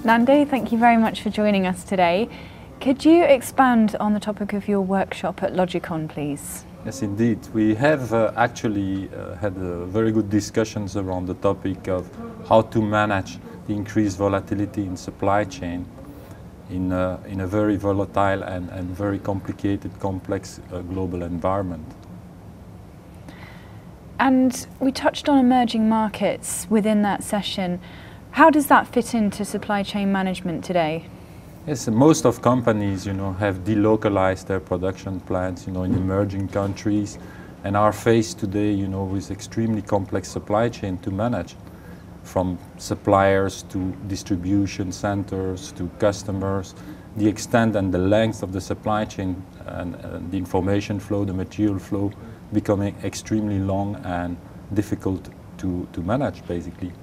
Nando, thank you very much for joining us today. Could you expand on the topic of your workshop at Logicon, please? Yes, indeed. We have actually had very good discussions around the topic of how to manage the increased volatility in supply chain in a very volatile and very complicated, complex global environment. And we touched on emerging markets within that session. How does that fit into supply chain management today? Yes, most of companies, have delocalized their production plants, in emerging countries, and are faced today, with extremely complex supply chain to manage, from suppliers to distribution centers to customers. The extent and the length of the supply chain and the information flow, the material flow, becoming extremely long and difficult to manage, basically.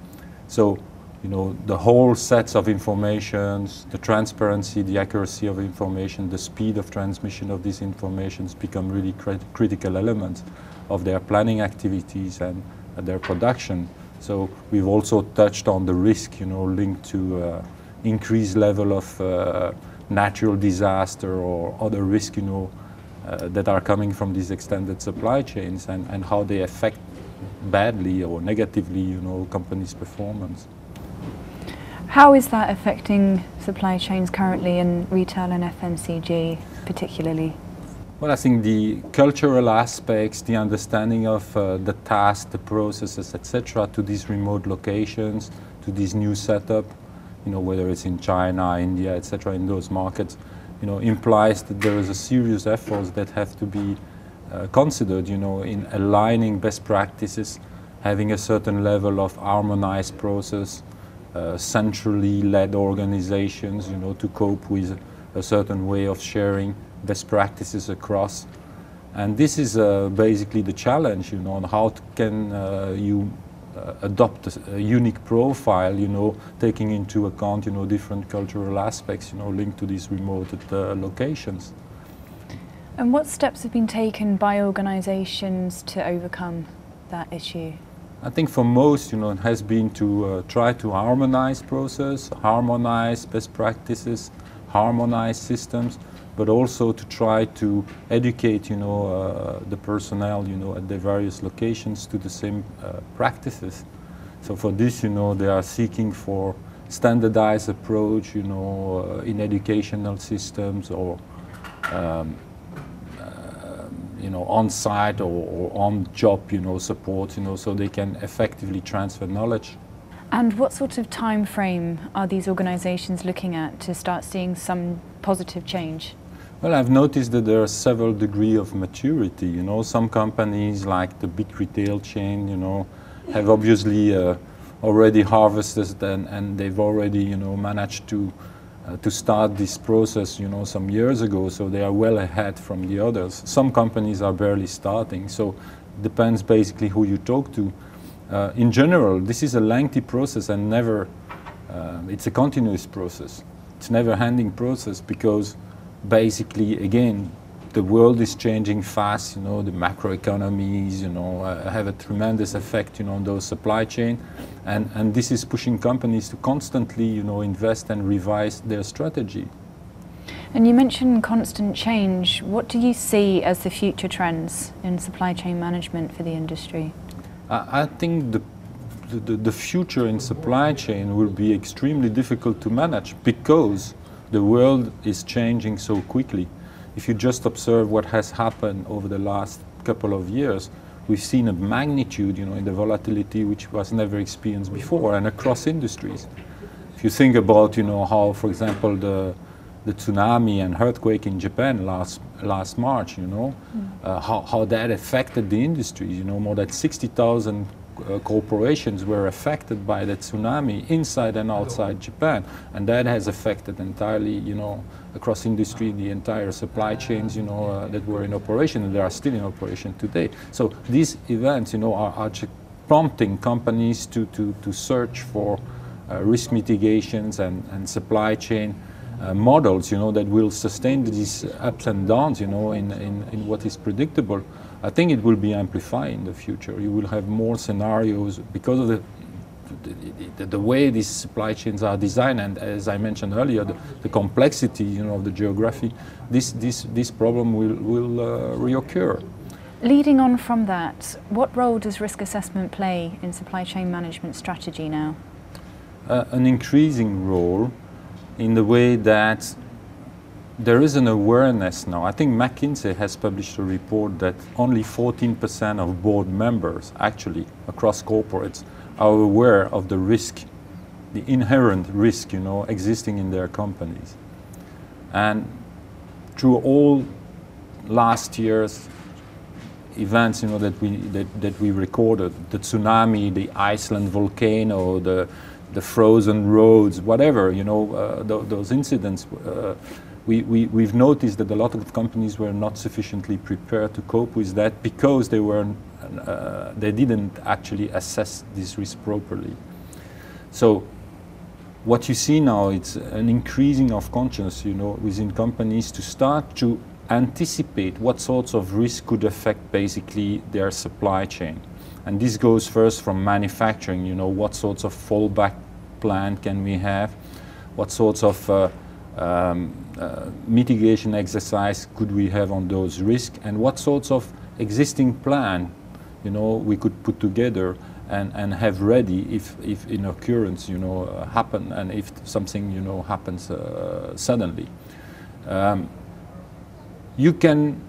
So, the whole sets of informations, the transparency, the accuracy of information, the speed of transmission of these informations become really critical elements of their planning activities and their production. So we've also touched on the risk, linked to increased level of natural disaster or other risk, that are coming from these extended supply chains and how they affect badly or negatively, companies' performance. How is that affecting supply chains currently in retail and FMCG particularly? Well, I think the cultural aspects, the understanding of the task, the processes, etc., to these remote locations, to this new setup, whether it's in China, India, etc., in those markets, implies that there is a serious efforts that have to be considered, in aligning best practices, having a certain level of harmonized process, centrally led organizations, to cope with a certain way of sharing best practices across. And this is basically the challenge, on how can you adopt a unique profile, taking into account, different cultural aspects, linked to these remote locations. And what steps have been taken by organizations to overcome that issue? I think for most, it has been to try to harmonize process, harmonize best practices, harmonize systems, but also to try to educate, the personnel, at the various locations to the same practices. So for this, they are seeking for standardized approach, in educational systems or on-site or on-job, support, so they can effectively transfer knowledge. And what sort of time frame are these organizations looking at to start seeing some positive change? Well, I've noticed that there are several degrees of maturity. Some companies like the big retail chain, have obviously already harvested and they've already, managed to start this process, some years ago, so they are well ahead from the others. Some companies are barely starting, so it depends basically who you talk to. In general, this is a lengthy process and never, it's a continuous process. It's never ending process because basically, again, the world is changing fast, the macroeconomies, have a tremendous effect, on those supply chain. And this is pushing companies to constantly, invest and revise their strategy. And you mentioned constant change. What do you see as the future trends in supply chain management for the industry? I think the future in supply chain will be extremely difficult to manage because the world is changing so quickly. If you just observe what has happened over the last couple of years, we've seen a magnitude, in the volatility which was never experienced before and across industries. If you think about, how, for example, the tsunami and earthquake in Japan last March, how that affected the industries. More than 60,000 corporations were affected by that tsunami inside and outside Japan, and that has affected entirely, across industry, the entire supply chains, that were in operation, and they are still in operation today. So these events, are prompting companies to search for risk mitigations and supply chain models, that will sustain these ups and downs, in what is predictable. I think it will be amplified in the future. You will have more scenarios because of the the way these supply chains are designed, and as I mentioned earlier, the complexity, you know, of the geography, this problem will reoccur. Leading on from that, what role does risk assessment play in supply chain management strategy now? An increasing role, in the way that there is an awareness now. I think McKinsey has published a report that only 14% of board members, actually, across corporates, are aware of the risk, the inherent risk, you know, existing in their companies. And through all last year's events, you know, that we recorded, the tsunami, the Iceland volcano, the frozen roads, whatever, you know, those incidents, we've noticed that a lot of companies were not sufficiently prepared to cope with that because they didn't actually assess this risk properly. So what you see now, it's an increasing of conscience, you know, within companies to start to anticipate what sorts of risk could affect basically their supply chain. And this goes first from manufacturing, you know, what sorts of fallback plan can we have, what sorts of mitigation exercise could we have on those risks, and what sorts of existing plan, you know, we could put together and have ready if an occurrence, you know, happen, and if something, you know, happens suddenly. You can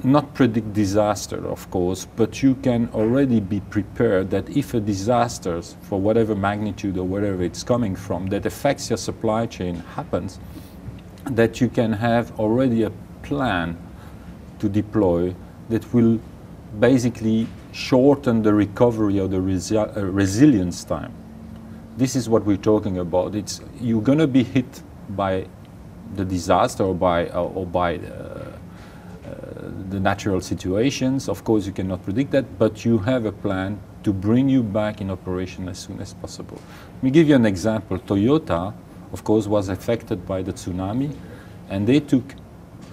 not predict disaster, of course, but you can already be prepared that if a disaster, for whatever magnitude or wherever it's coming from, that affects your supply chain happens, that you can have already a plan to deploy that will basically shorten the recovery or the resilience time. This is what we're talking about. You're going to be hit by the disaster or by the natural situations. Of course, you cannot predict that, but you have a plan to bring you back in operation as soon as possible. Let me give you an example. Toyota, of course, was affected by the tsunami, and they took,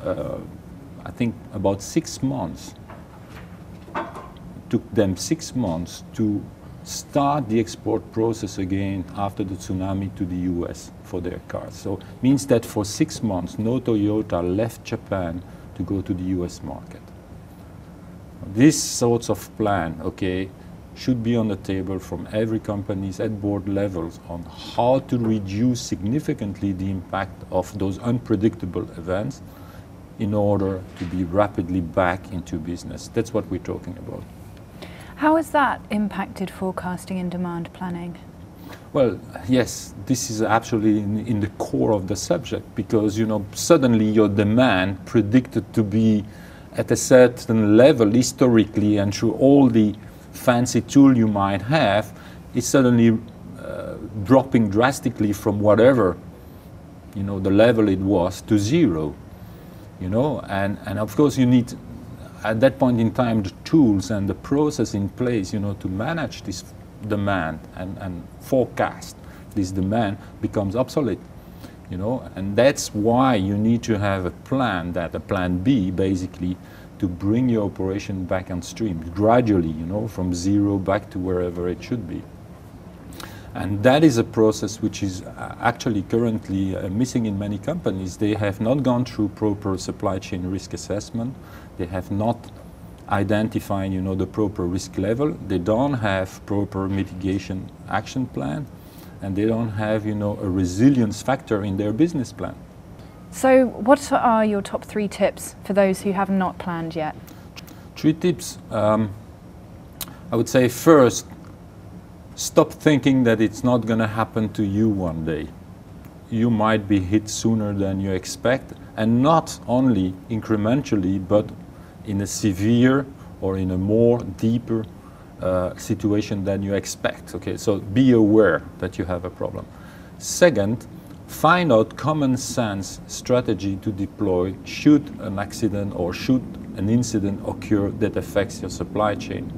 I think, about 6 months. It took them 6 months to start the export process again after the tsunami to the US for their cars. So it means that for 6 months, no Toyota left Japan to go to the US market. These sorts of plan, okay, should be on the table from every company's at board levels on how to reduce significantly the impact of those unpredictable events in order to be rapidly back into business. That's what we're talking about. How has that impacted forecasting and demand planning? Well, yes, this is actually in the core of the subject, because, you know, suddenly your demand predicted to be at a certain level historically, and through all the fancy tool you might have, is suddenly dropping drastically from whatever, you know, the level it was to zero, you know, and of course you need at that point in time the tools and the process in place, you know, to manage this demand and forecast this demand becomes obsolete, you know, and that's why you need to have a plan B basically, to bring your operation back on stream gradually, you know, from zero back to wherever it should be. And that is a process which is actually currently missing in many companies. They have not gone through proper supply chain risk assessment. They have not identified, you know, the proper risk level. They don't have proper mitigation action plan, and they don't have, you know, a resilience factor in their business plan. So what are your top 3 tips for those who have not planned yet? 3 tips. I would say first, stop thinking that it's not going to happen to you one day. You might be hit sooner than you expect, and not only incrementally, but in a severe or in a more deeper situation than you expect. Okay, so be aware that you have a problem. Second, find out common sense strategy to deploy should an accident or should an incident occur that affects your supply chain.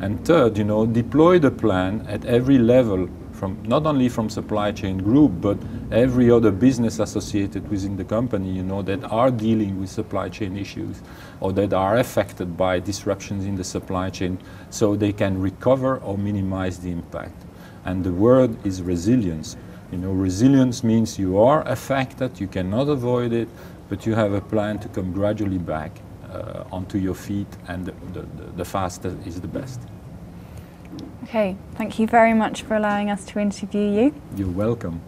And third, you know, deploy the plan at every level, from not only from supply chain group, but every other business associated within the company, you know, that are dealing with supply chain issues or that are affected by disruptions in the supply chain, so they can recover or minimize the impact. And the word is resilience. You know, resilience means you are affected, you cannot avoid it, but you have a plan to come gradually back onto your feet, and the faster is the best. Okay, thank you very much for allowing us to interview you. You're welcome.